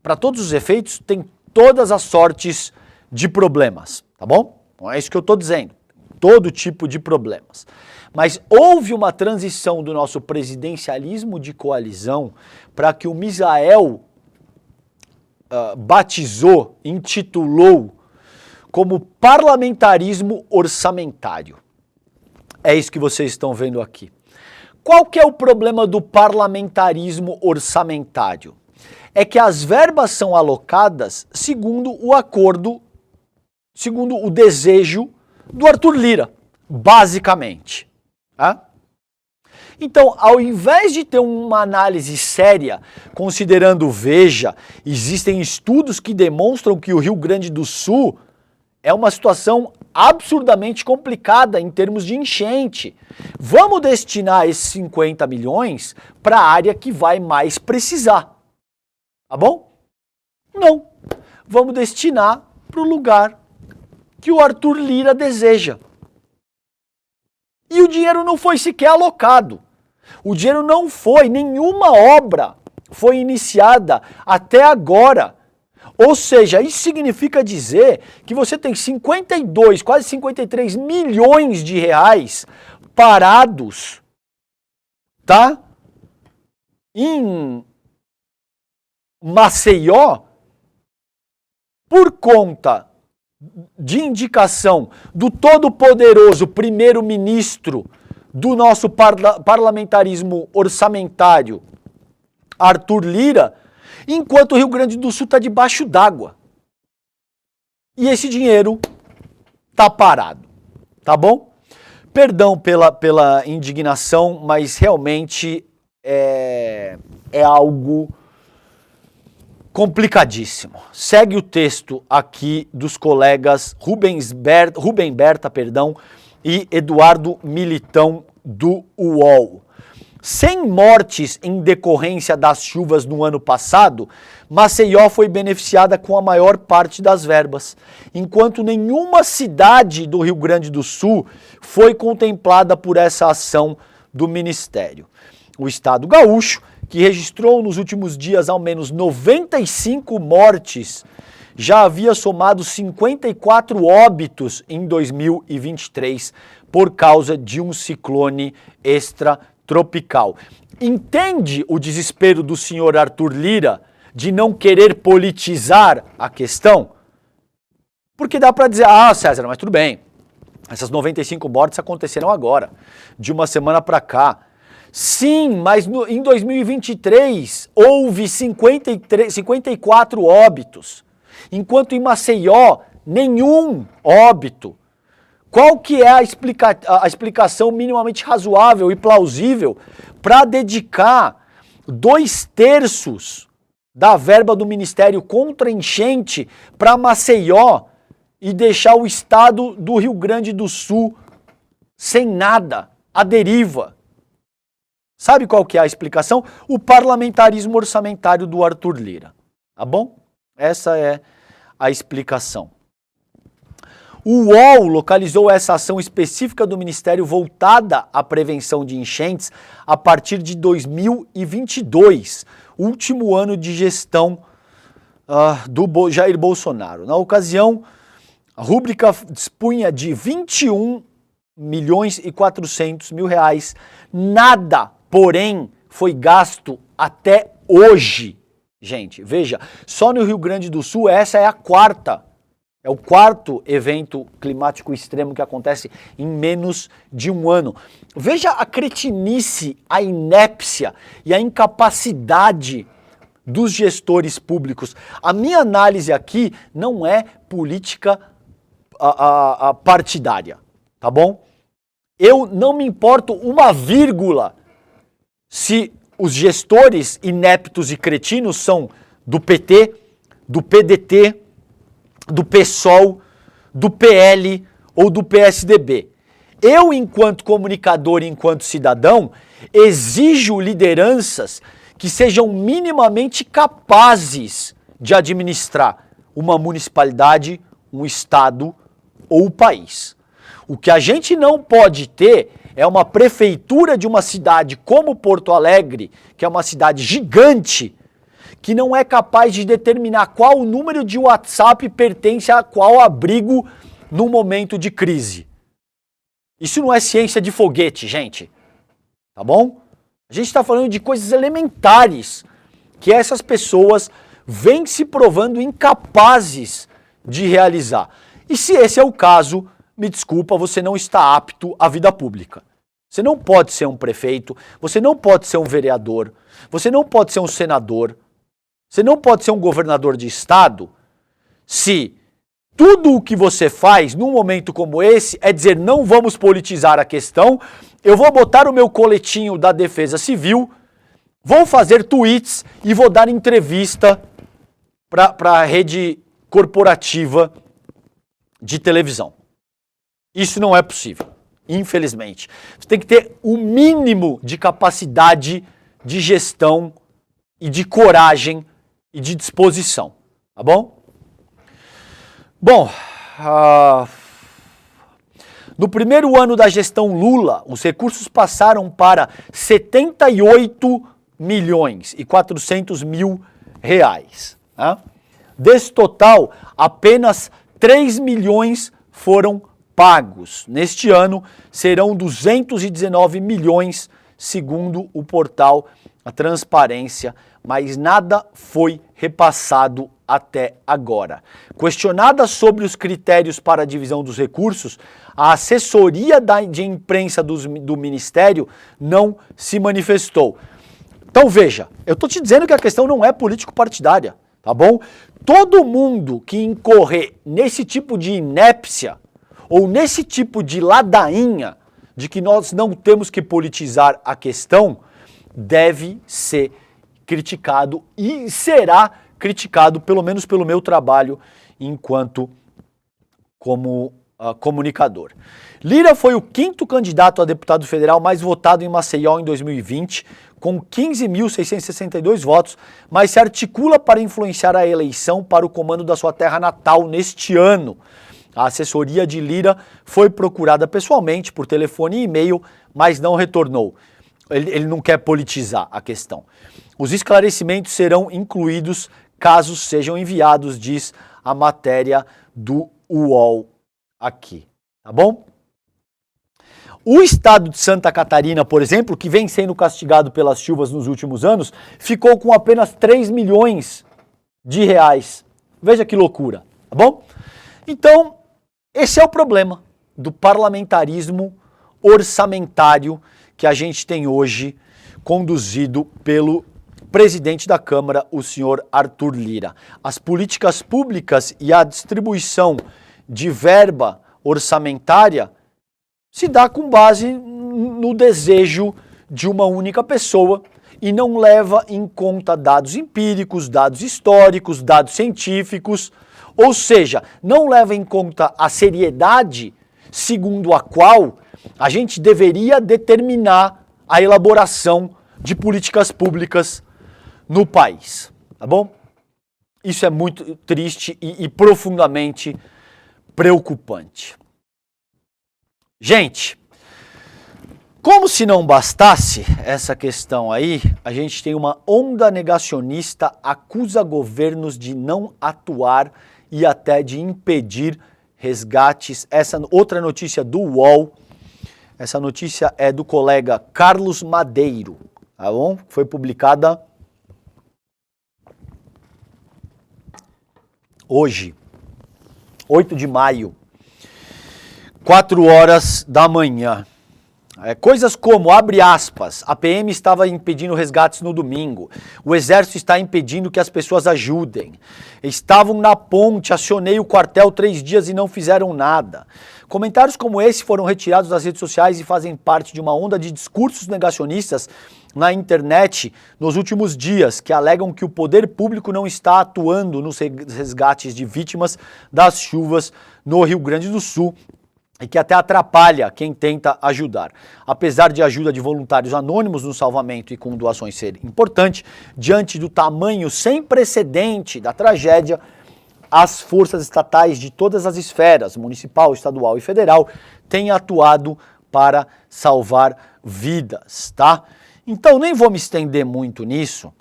para todos os efeitos, tem todas as sortes de problemas, tá bom? Não é isso que eu estou dizendo, todo tipo de problemas. Mas houve uma transição do nosso presidencialismo de coalizão para que o Misael batizou, intitulou como parlamentarismo orçamentário. É isso que vocês estão vendo aqui. Qual que é o problema do parlamentarismo orçamentário? é que as verbas são alocadas segundo o acordo, segundo o desejo do Arthur Lira, basicamente. Tá? Então, ao invés de ter uma análise séria, considerando, veja, existem estudos que demonstram que o Rio Grande do Sul é uma situação absurdamente complicada em termos de enchente. Vamos destinar esses 50 milhões para a área que vai mais precisar. Tá bom? Não. Vamos destinar para o lugar que o Arthur Lira deseja. E o dinheiro não foi sequer alocado. O dinheiro não foi, nenhuma obra foi iniciada até agora. Ou seja, isso significa dizer que você tem 52, quase 53 milhões de reais parados, tá? Em Maceió, por conta de indicação do todo-poderoso primeiro-ministro do nosso parlamentarismo orçamentário, Arthur Lira, enquanto o Rio Grande do Sul está debaixo d'água. E esse dinheiro está parado, tá bom? Perdão pela indignação, mas realmente é algo complicadíssimo. Segue o texto aqui dos colegas Rubem Berta, e Eduardo Militão do UOL. Sem mortes em decorrência das chuvas no ano passado, Maceió foi beneficiada com a maior parte das verbas, enquanto nenhuma cidade do Rio Grande do Sul foi contemplada por essa ação do Ministério. O Estado gaúcho, que registrou nos últimos dias ao menos 95 mortes, já havia somado 54 óbitos em 2023 por causa de um ciclone extratropical. Entende o desespero do senhor Arthur Lira de não querer politizar a questão? Porque dá para dizer, César, mas tudo bem, essas 95 mortes aconteceram agora, de uma semana para cá. Sim, mas em 2023 houve 54 óbitos, enquanto em Maceió nenhum óbito. Qual que é a explicação minimamente razoável e plausível para dedicar 2/3 da verba do Ministério contra enchente para Maceió e deixar o estado do Rio Grande do Sul sem nada, à deriva? Sabe qual que é a explicação? O parlamentarismo orçamentário do Arthur Lira, tá bom? Essa é a explicação. O UOL localizou essa ação específica do Ministério voltada à prevenção de enchentes a partir de 2022, último ano de gestão do Jair Bolsonaro. Na ocasião, a rúbrica dispunha de 21.400.000 reais. Nada, porém, foi gasto até hoje. Gente, veja, só no Rio Grande do Sul essa é o quarto evento climático extremo que acontece em menos de um ano. Veja a cretinice, a inépcia e a incapacidade dos gestores públicos. A minha análise aqui não é política partidária, tá bom? Eu não me importo uma vírgula se os gestores ineptos e cretinos são do PT, do PDT, do PSOL, do PL ou do PSDB. Eu, enquanto comunicador e enquanto cidadão, exijo lideranças que sejam minimamente capazes de administrar uma municipalidade, um estado ou o país. O que a gente não pode ter é uma prefeitura de uma cidade como Porto Alegre, que é uma cidade gigante, que não é capaz de determinar qual o número de WhatsApp pertence a qual abrigo no momento de crise. Isso não é ciência de foguete, gente. Tá bom? A gente está falando de coisas elementares que essas pessoas vêm se provando incapazes de realizar. E se esse é o caso, me desculpa, você não está apto à vida pública. Você não pode ser um prefeito, você não pode ser um vereador, você não pode ser um senador. Você não pode ser um governador de estado se tudo o que você faz num momento como esse é dizer não vamos politizar a questão, eu vou botar o meu coletinho da Defesa Civil, vou fazer tweets e vou dar entrevista para a rede corporativa de televisão. Isso não é possível, infelizmente. Você tem que ter o mínimo de capacidade de gestão e de coragem e de disposição, tá bom? Bom, no primeiro ano da gestão Lula, os recursos passaram para 78 milhões e 400 mil reais. Tá? Desse total, apenas 3 milhões foram pagos. Neste ano, serão 219 milhões, segundo o portal A Transparência, mas nada foi repassado até agora. Questionada sobre os critérios para a divisão dos recursos, a assessoria de imprensa do Ministério não se manifestou. Então veja, eu estou te dizendo que a questão não é político-partidária, tá bom? Todo mundo que incorrer nesse tipo de inépcia ou nesse tipo de ladainha de que nós não temos que politizar a questão, deve ser criticado e será criticado, pelo menos pelo meu trabalho enquanto como comunicador. Lira foi o 5º candidato a deputado federal mais votado em Maceió em 2020, com 15.662 votos, mas se articula para influenciar a eleição para o comando da sua terra natal neste ano. A assessoria de Lira foi procurada pessoalmente por telefone e e-mail, mas não retornou. Ele não quer politizar a questão. Os esclarecimentos serão incluídos caso sejam enviados, diz a matéria do UOL aqui, tá bom? O estado de Santa Catarina, por exemplo, que vem sendo castigado pelas chuvas nos últimos anos, ficou com apenas 3 milhões de reais. Veja que loucura, tá bom? Então, esse é o problema do parlamentarismo orçamentário que a gente tem hoje, conduzido pelo presidente da Câmara, o senhor Arthur Lira. As políticas públicas e a distribuição de verba orçamentária se dá com base no desejo de uma única pessoa e não leva em conta dados empíricos, dados históricos, dados científicos, ou seja, não leva em conta a seriedade segundo a qual a gente deveria determinar a elaboração de políticas públicas no país, tá bom? Isso é muito triste e profundamente preocupante. Gente, como se não bastasse essa questão aí, a gente tem uma onda negacionista acusa governos de não atuar e até de impedir resgates. Essa outra notícia do UOL, essa notícia é do colega Carlos Madeiro, tá bom? Foi publicada hoje, 8 de maio, 4 horas da manhã. Coisas como, abre aspas, a PM estava impedindo resgates no domingo, o Exército está impedindo que as pessoas ajudem, estavam na ponte, acionei o quartel 3 dias e não fizeram nada. Comentários como esse foram retirados das redes sociais e fazem parte de uma onda de discursos negacionistas na internet nos últimos dias, que alegam que o poder público não está atuando nos resgates de vítimas das chuvas no Rio Grande do Sul, e que até atrapalha quem tenta ajudar. Apesar de a ajuda de voluntários anônimos no salvamento e com doações ser importante, diante do tamanho sem precedente da tragédia, as forças estatais de todas as esferas, municipal, estadual e federal, têm atuado para salvar vidas, tá? Então nem vou me estender muito nisso.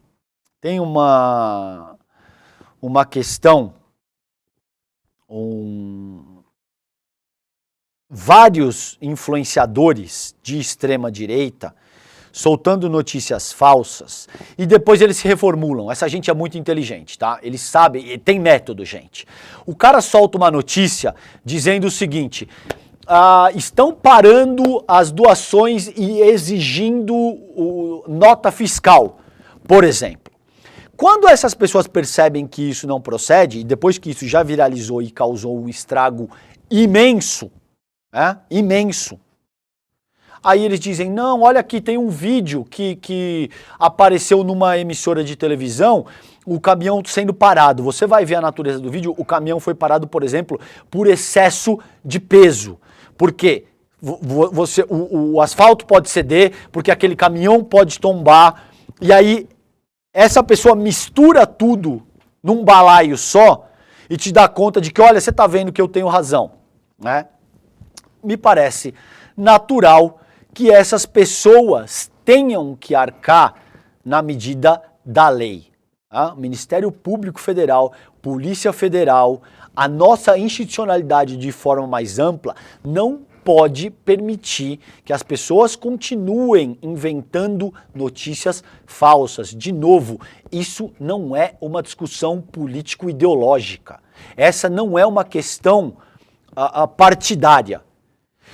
Tem uma questão, vários influenciadores de extrema direita soltando notícias falsas e depois eles se reformulam. Essa gente é muito inteligente, tá? Eles sabem, tem método, gente. O cara solta uma notícia dizendo o seguinte: estão parando as doações e exigindo nota fiscal, por exemplo. Quando essas pessoas percebem que isso não procede, e depois que isso já viralizou e causou um estrago imenso, imenso, aí eles dizem, não, olha aqui, tem um vídeo que apareceu numa emissora de televisão, o caminhão sendo parado. Você vai ver a natureza do vídeo, o caminhão foi parado, por exemplo, por excesso de peso. Por quê? O asfalto pode ceder, porque aquele caminhão pode tombar, e aí essa pessoa mistura tudo num balaio só e te dá conta de que, olha, você está vendo que eu tenho razão, né? Me parece natural que essas pessoas tenham que arcar na medida da lei. Tá? Ministério Público Federal, Polícia Federal, a nossa institucionalidade de forma mais ampla não pode permitir que as pessoas continuem inventando notícias falsas. De novo, isso não é uma discussão político-ideológica. Essa não é uma questão partidária.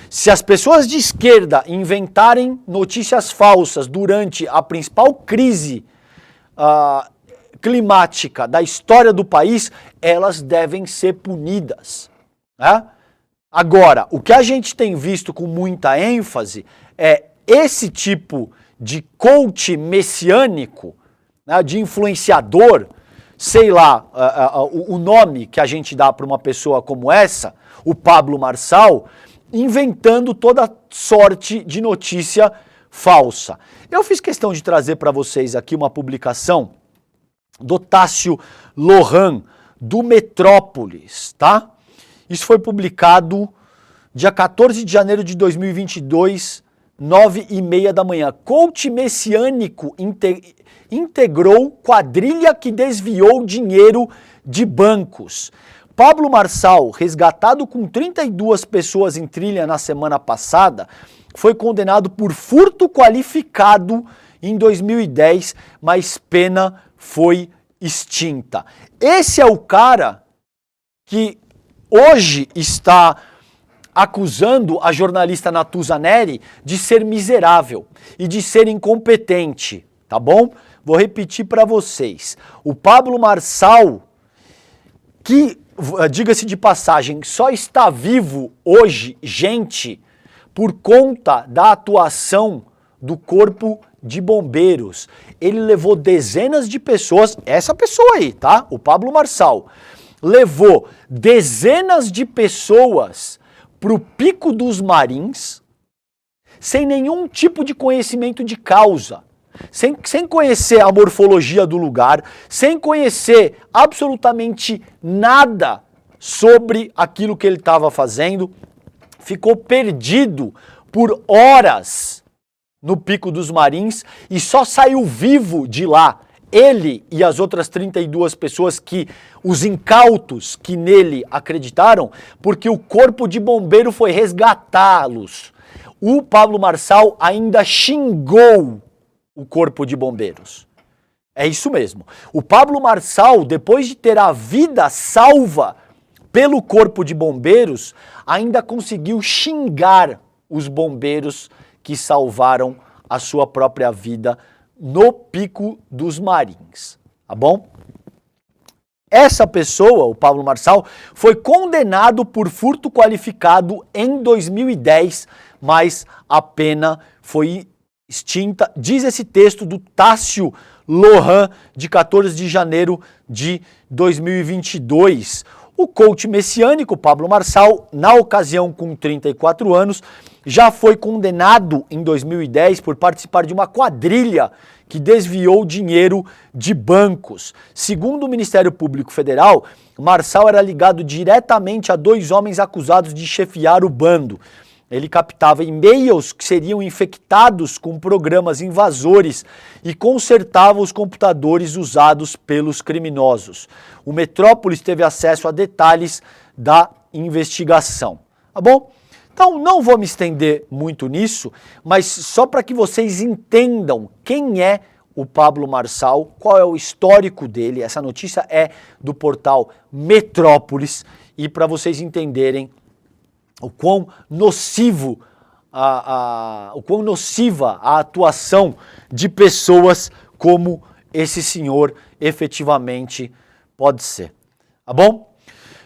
Se as pessoas de esquerda inventarem notícias falsas durante a principal crise climática da história do país, elas devem ser punidas. Né? Agora, o que a gente tem visto com muita ênfase é esse tipo de coach messiânico, né, de influenciador, sei lá, o nome que a gente dá para uma pessoa como essa, o Pablo Marçal, inventando toda sorte de notícia falsa. Eu fiz questão de trazer para vocês aqui uma publicação do Tássio Lohan, do Metrópolis, tá? Isso foi publicado dia 14 de janeiro de 2022, 9h30 da manhã. Coach messiânico integrou quadrilha que desviou dinheiro de bancos. Pablo Marçal, resgatado com 32 pessoas em trilha na semana passada, foi condenado por furto qualificado em 2010, mas pena foi extinta. Esse é o cara que hoje está acusando a jornalista Natuza Neri de ser miserável e de ser incompetente, tá bom? Vou repetir para vocês. O Pablo Marçal, que, diga-se de passagem, só está vivo hoje, gente, por conta da atuação do Corpo de Bombeiros. Ele levou dezenas de pessoas, essa pessoa aí, tá? O Pablo Marçal, levou dezenas de pessoas para o Pico dos Marins, sem nenhum tipo de conhecimento de causa, sem conhecer a morfologia do lugar, sem conhecer absolutamente nada sobre aquilo que ele estava fazendo, ficou perdido por horas no Pico dos Marins e só saiu vivo de lá, ele e as outras 32 pessoas que, os incautos que nele acreditaram, porque o Corpo de Bombeiro foi resgatá-los. O Pablo Marçal ainda xingou o Corpo de Bombeiros. É isso mesmo. O Pablo Marçal, depois de ter a vida salva pelo Corpo de Bombeiros, ainda conseguiu xingar os bombeiros que salvaram a sua própria vida no Pico dos Marins, tá bom? Essa pessoa, o Pablo Marçal, foi condenado por furto qualificado em 2010, mas a pena foi extinta. Diz esse texto do Tássio Lohan, de 14 de janeiro de 2022. O coach messiânico Pablo Marçal, na ocasião com 34 anos, já foi condenado em 2010 por participar de uma quadrilha que desviou dinheiro de bancos. Segundo o Ministério Público Federal, Marçal era ligado diretamente a 2 homens acusados de chefiar o bando. Ele captava e-mails que seriam infectados com programas invasores e consertava os computadores usados pelos criminosos. O Metrópolis teve acesso a detalhes da investigação. Tá bom? Então não vou me estender muito nisso, mas só para que vocês entendam quem é o Pablo Marçal, qual é o histórico dele. Essa notícia é do portal Metrópolis e para vocês entenderem o quão nociva a atuação de pessoas como esse senhor efetivamente pode ser. Tá bom?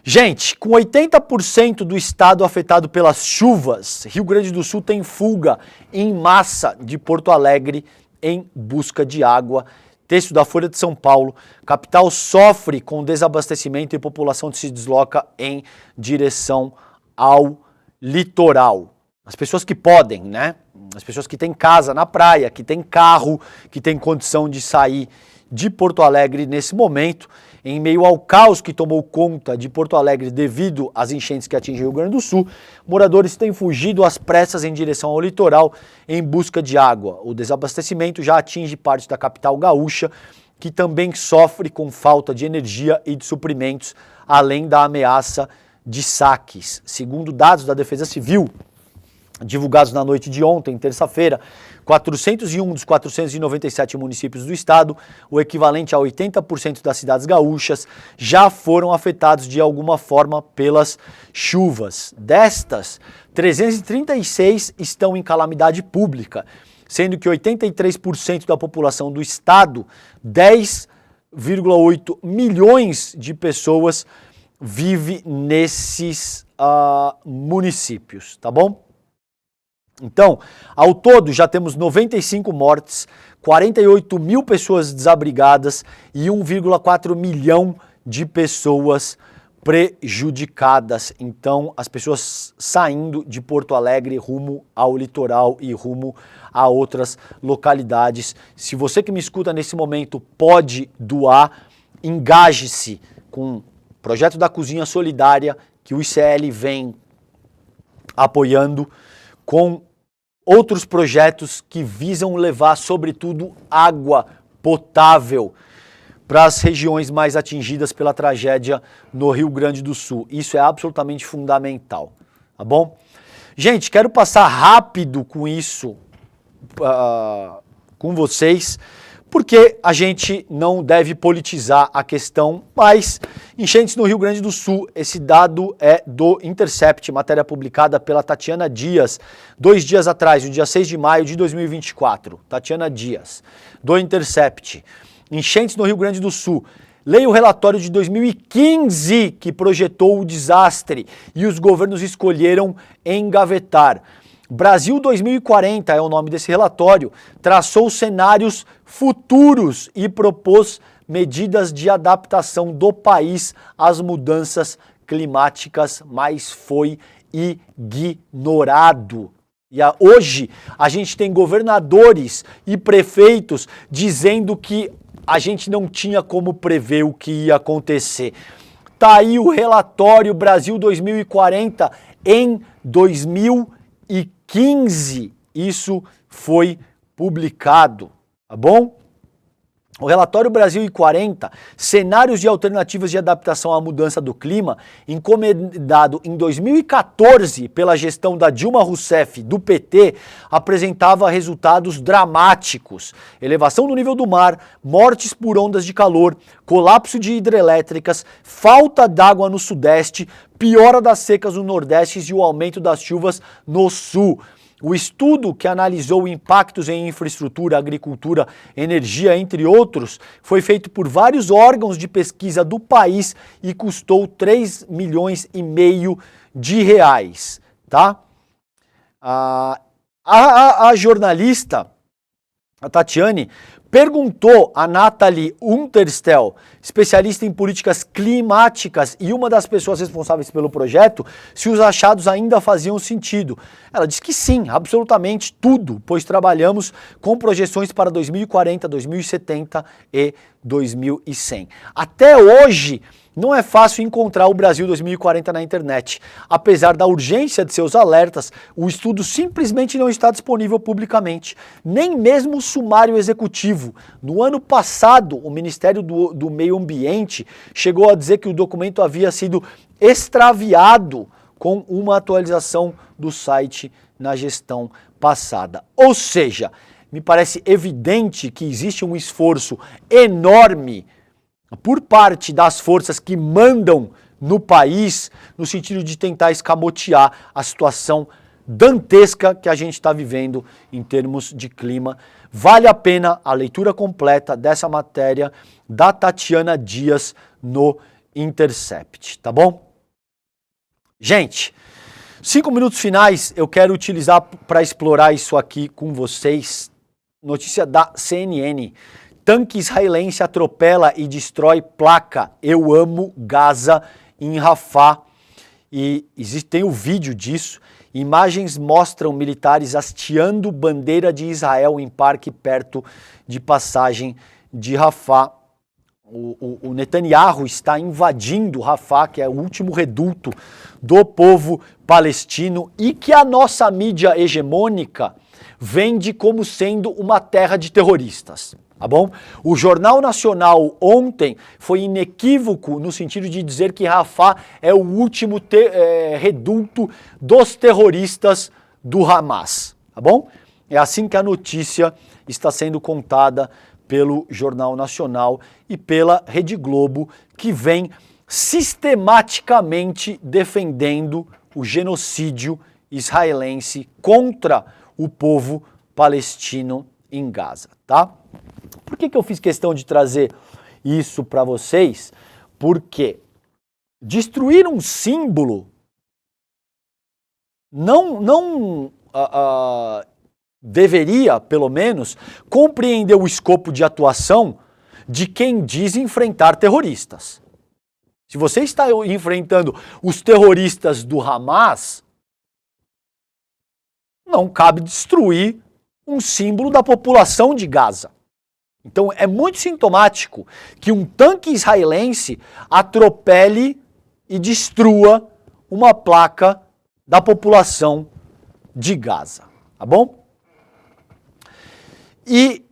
Gente, com 80% do estado afetado pelas chuvas, Rio Grande do Sul tem fuga em massa de Porto Alegre em busca de água. Texto da Folha de São Paulo, capital sofre com desabastecimento e população se desloca em direção ao litoral. As pessoas que podem, né? As pessoas que têm casa na praia, que têm carro, que têm condição de sair de Porto Alegre nesse momento, em meio ao caos que tomou conta de Porto Alegre devido às enchentes que atingem o Rio Grande do Sul, moradores têm fugido às pressas em direção ao litoral em busca de água. O desabastecimento já atinge parte da capital gaúcha, que também sofre com falta de energia e de suprimentos, além da ameaça de saques. Segundo dados da Defesa Civil, divulgados na noite de ontem, terça-feira, 401 dos 497 municípios do estado, o equivalente a 80% das cidades gaúchas, já foram afetados de alguma forma pelas chuvas. Destas, 336 estão em calamidade pública, sendo que 83% da população do estado, 10,8 milhões de pessoas, vive nesses municípios, tá bom? Então, ao todo já temos 95 mortes, 48 mil pessoas desabrigadas e 1,4 milhão de pessoas prejudicadas. Então, as pessoas saindo de Porto Alegre rumo ao litoral e rumo a outras localidades. Se você que me escuta nesse momento pode doar, engaje-se com o projeto da Cozinha Solidária que o ICL vem apoiando, com outros projetos que visam levar, sobretudo, água potável para as regiões mais atingidas pela tragédia no Rio Grande do Sul. Isso é absolutamente fundamental, tá bom? Gente, quero passar rápido com isso, com vocês, porque a gente não deve politizar a questão, mas enchentes no Rio Grande do Sul, esse dado é do Intercept, matéria publicada pela Tatiana Dias, 2 dias atrás, no dia 6 de maio de 2024. Tatiana Dias, do Intercept. Enchentes no Rio Grande do Sul. Leia o relatório de 2015 que projetou o desastre e os governos escolheram engavetar. Brasil 2040 é o nome desse relatório, traçou cenários futuros e propôs medidas de adaptação do país às mudanças climáticas, mas foi ignorado. E hoje a gente tem governadores e prefeitos dizendo que a gente não tinha como prever o que ia acontecer. Tá aí o relatório Brasil 2040 em 2015, isso foi publicado, tá bom? O relatório Brasil 40, cenários de alternativas de adaptação à mudança do clima, encomendado em 2014 pela gestão da Dilma Rousseff, do PT, apresentava resultados dramáticos. Elevação do nível do mar, mortes por ondas de calor, colapso de hidrelétricas, falta d'água no sudeste, piora das secas no nordeste e o aumento das chuvas no sul. O estudo, que analisou impactos em infraestrutura, agricultura, energia, entre outros, foi feito por vários órgãos de pesquisa do país e custou 3,5 milhões de reais, tá? A jornalista, a Tatiane, perguntou a Nathalie Unterstel, especialista em políticas climáticas e uma das pessoas responsáveis pelo projeto, se os achados ainda faziam sentido. Ela disse que sim, absolutamente tudo, pois trabalhamos com projeções para 2040, 2070 e 2100. Até hoje, não é fácil encontrar o Brasil 2040 na internet. Apesar da urgência de seus alertas, o estudo simplesmente não está disponível publicamente, nem mesmo o sumário executivo. No ano passado, o Ministério do Meio Ambiente chegou a dizer que o documento havia sido extraviado com uma atualização do site na gestão passada. Ou seja, me parece evidente que existe um esforço enorme por parte das forças que mandam no país, no sentido de tentar escamotear a situação dantesca que a gente está vivendo em termos de clima. Vale a pena a leitura completa dessa matéria da Tatiana Dias no Intercept, tá bom? Gente, 5 minutos finais eu quero utilizar para explorar isso aqui com vocês. Notícia da CNN. Tanque israelense atropela e destrói placa "Eu amo Gaza" em Rafah. E tem o vídeo disso. Imagens mostram militares hasteando bandeira de Israel em parque perto de passagem de Rafah. O Netanyahu está invadindo Rafah, que é o último reduto do povo palestino e que a nossa mídia hegemônica vende como sendo uma terra de terroristas, tá bom? O Jornal Nacional ontem foi inequívoco no sentido de dizer que Rafah é o último reduto dos terroristas do Hamas, tá bom? É assim que a notícia está sendo contada pelo Jornal Nacional e pela Rede Globo, que vem sistematicamente defendendo o genocídio israelense contra o povo palestino em Gaza, tá? Por que eu fiz questão de trazer isso para vocês? Porque destruir um símbolo não deveria, pelo menos, compreender o escopo de atuação de quem diz enfrentar terroristas. Se você está enfrentando os terroristas do Hamas, não cabe destruir um símbolo da população de Gaza. Então é muito sintomático que um tanque israelense atropele e destrua uma placa da população de Gaza, tá bom? E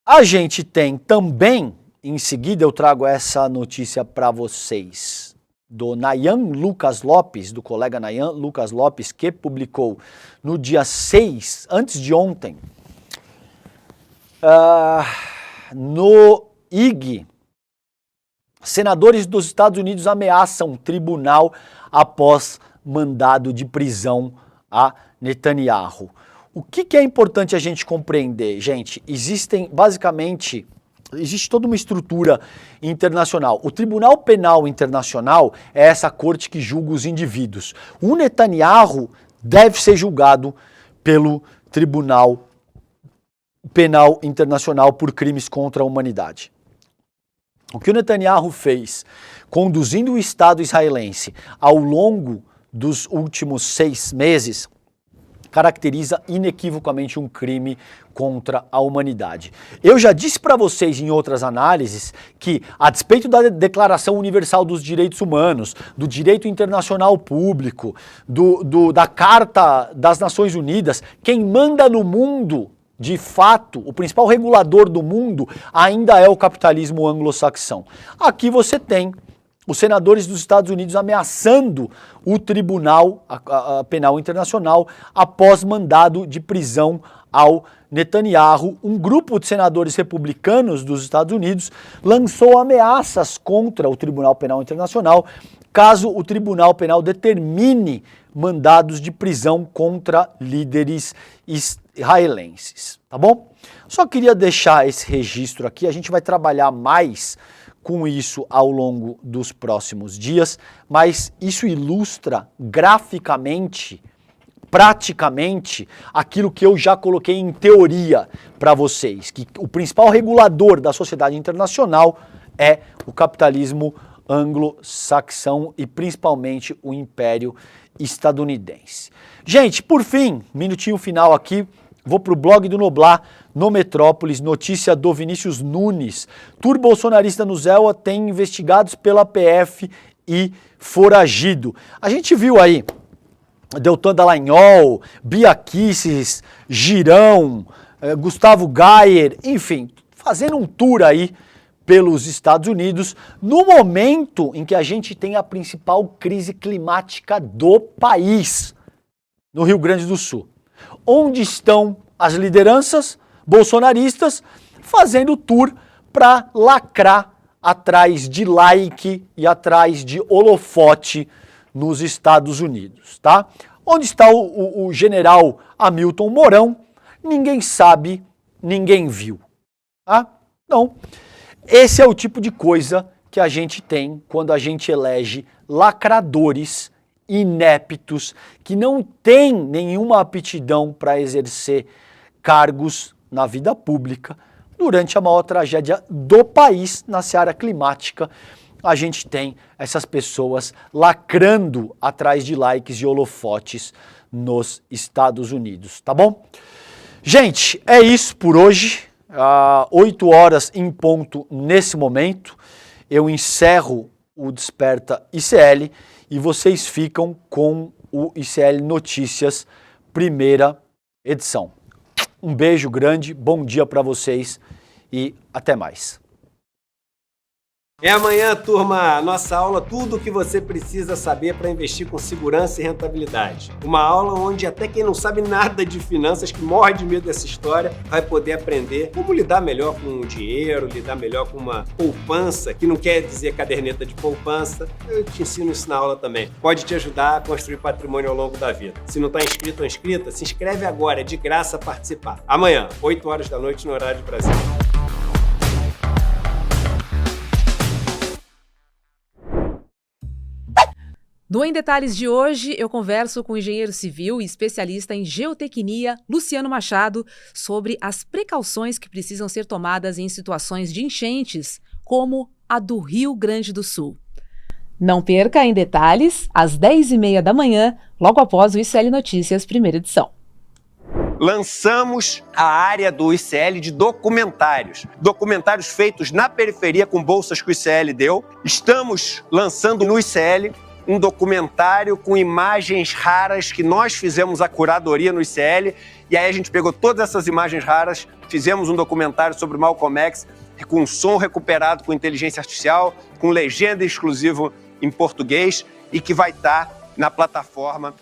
a gente tem também, em seguida eu trago essa notícia para vocês, do Nayan Lucas Lopes, do colega Nayan Lucas Lopes, que publicou no dia 6, antes de ontem, no IG, senadores dos Estados Unidos ameaçam tribunal após mandado de prisão a Netanyahu. O que é importante a gente compreender, gente? Existe toda uma estrutura internacional. O Tribunal Penal Internacional é essa corte que julga os indivíduos. O Netanyahu deve ser julgado pelo Tribunal Penal Internacional por crimes contra a humanidade. O que o Netanyahu fez, conduzindo o Estado israelense ao longo dos últimos 6 meses, caracteriza inequivocamente um crime contra a humanidade. Eu já disse para vocês em outras análises que, a despeito da Declaração Universal dos Direitos Humanos, do direito internacional público, da Carta das Nações Unidas, quem manda no mundo, de fato, o principal regulador do mundo ainda é o capitalismo anglo-saxão. Aqui você tem os senadores dos Estados Unidos ameaçando o Tribunal Penal Internacional após mandado de prisão ao Netanyahu. Um grupo de senadores republicanos dos Estados Unidos lançou ameaças contra o Tribunal Penal Internacional caso o Tribunal Penal determine mandados de prisão contra líderes israelenses, tá bom? Só queria deixar esse registro aqui, a gente vai trabalhar mais com isso ao longo dos próximos dias, mas isso ilustra graficamente, praticamente, aquilo que eu já coloquei em teoria para vocês, que o principal regulador da sociedade internacional é o capitalismo anglo-saxão e principalmente o Império Estadunidense. Gente, por fim, minutinho final aqui, vou para o blog do Noblar, no Metrópolis, notícia do Vinícius Nunes. Tour bolsonarista no Zéua tem investigados pela PF e foragido. A gente viu aí Deltan Dallagnol, Bia Kicis, Girão, Gustavo Gayer, enfim, fazendo um tour aí pelos Estados Unidos, no momento em que a gente tem a principal crise climática do país, no Rio Grande do Sul. Onde estão as lideranças bolsonaristas fazendo tour para lacrar atrás de like e atrás de holofote nos Estados Unidos, tá? Onde está o general Hamilton Mourão? Ninguém sabe, ninguém viu, tá? Não. Esse é o tipo de coisa que a gente tem quando a gente elege lacradores ineptos que não têm nenhuma aptidão para exercer cargos na vida pública. Durante a maior tragédia do país na seara climática, a gente tem essas pessoas lacrando atrás de likes e holofotes nos Estados Unidos, tá bom? Gente, é isso por hoje. 8 horas em ponto nesse momento. Eu encerro o Desperta ICL e vocês ficam com o ICL Notícias, primeira edição. Um beijo grande, bom dia para vocês e até mais. É amanhã, turma, nossa aula Tudo o que você precisa saber para investir com segurança e rentabilidade. Uma aula onde até quem não sabe nada de finanças, que morre de medo dessa história, vai poder aprender como lidar melhor com o dinheiro, lidar melhor com uma poupança, que não quer dizer caderneta de poupança. Eu te ensino isso na aula também. Pode te ajudar a construir patrimônio ao longo da vida. Se não está inscrito ou inscrita, se inscreve agora, é de graça participar. Amanhã, 8 horas da noite no horário de Brasília. No Em Detalhes de hoje, eu converso com o engenheiro civil e especialista em geotecnia, Luciano Machado, sobre as precauções que precisam ser tomadas em situações de enchentes, como a do Rio Grande do Sul. Não perca Em Detalhes, às 10h30 da manhã, logo após o ICL Notícias, primeira edição. Lançamos a área do ICL de documentários. Documentários feitos na periferia com bolsas que o ICL deu. Estamos lançando no ICL um documentário com imagens raras que nós fizemos a curadoria no ICL, e aí a gente pegou todas essas imagens raras, fizemos um documentário sobre Malcolm X, com som recuperado com inteligência artificial, com legenda exclusiva em português, e que vai estar na plataforma